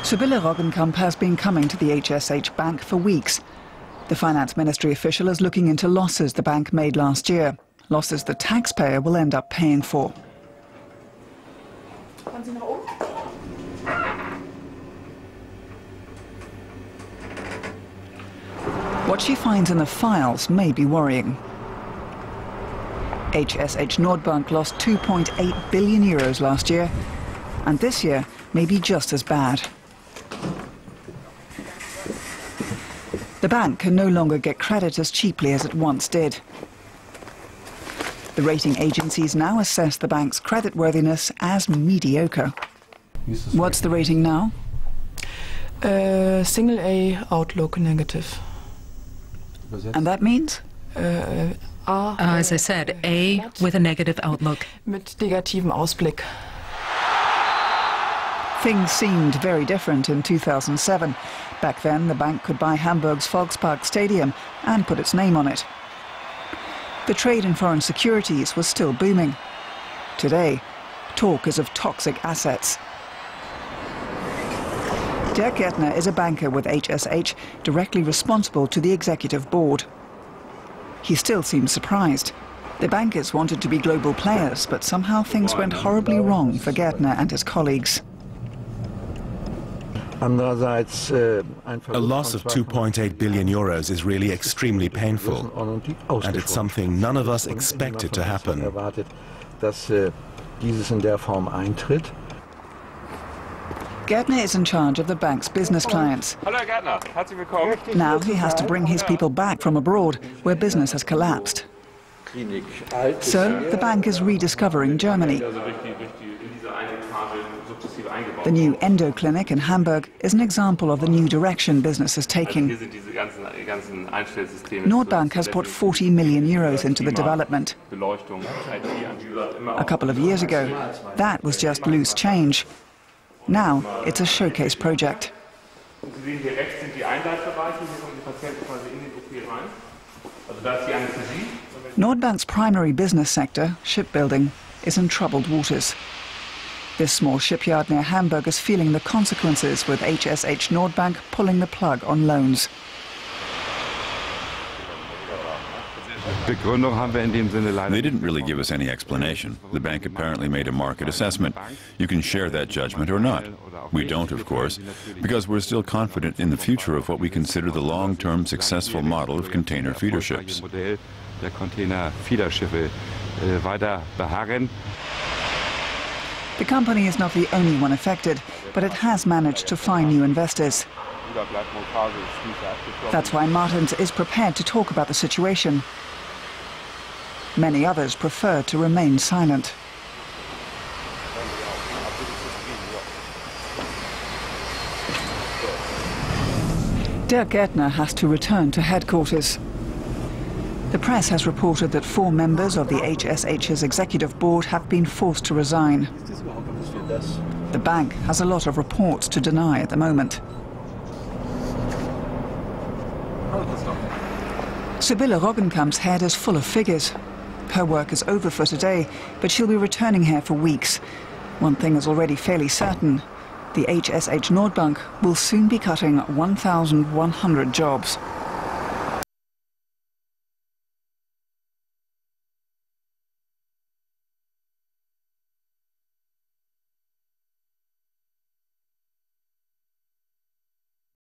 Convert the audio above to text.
Sybille Roggenkamp has been coming to the HSH Bank for weeks. The Finance Ministry official is looking into losses the bank made last year, losses the taxpayer will end up paying for. What she finds in the files may be worrying. HSH Nordbank lost 2.8 billion euros last year, and this year may be just as bad. The bank can no longer get credit as cheaply as it once did. The rating agencies now assess the bank's creditworthiness as mediocre. What's the rating now? Single A outlook negative. And that means? As I said, A with a negative outlook. Mit negativem Ausblick. Things seemed very different in 2007. Back then, the bank could buy Hamburg's Volkspark Stadium and put its name on it. The trade in foreign securities was still booming. Today, talk is of toxic assets. DIRK GARTNER is a banker with HSH, directly responsible to the executive board. He still seems surprised. The bankers wanted to be global players, but somehow things went horribly wrong for GARTNER and his colleagues. A loss of 2.8 billion euros is really extremely painful, and it's something none of us expected to happen. GARTNER is in charge of the bank's business clients. Now he has to bring his people back from abroad, where business has collapsed. So the bank is rediscovering Germany. The new endo clinic in Hamburg is an example of the new direction business is taking. Nordbank has put 40 million euros into the development. A couple of years ago, that was just loose change. Now it's a showcase project. Nordbank's primary business sector, shipbuilding, is in troubled waters. This small shipyard near Hamburg is feeling the consequences, with HSH Nordbank pulling the plug on loans. They didn't really give us any explanation. The bank apparently made a market assessment. You can share that judgment or not. We don't, of course, because we're still confident in the future of what we consider the long-term successful model of container feeder ships. The company is not the only one affected, but it has managed to find new investors. That's why Martens is prepared to talk about the situation. Many others prefer to remain silent. DIRK GARTNER has to return to headquarters. The press has reported that 4 members of the HSH's executive board have been forced to resign. The bank has a lot of reports to deny at the moment. Sybille Roggenkamp's head is full of figures. Her work is over for today, but she'll be returning here for weeks. One thing is already fairly certain. The HSH Nordbank will soon be cutting 1,100 jobs.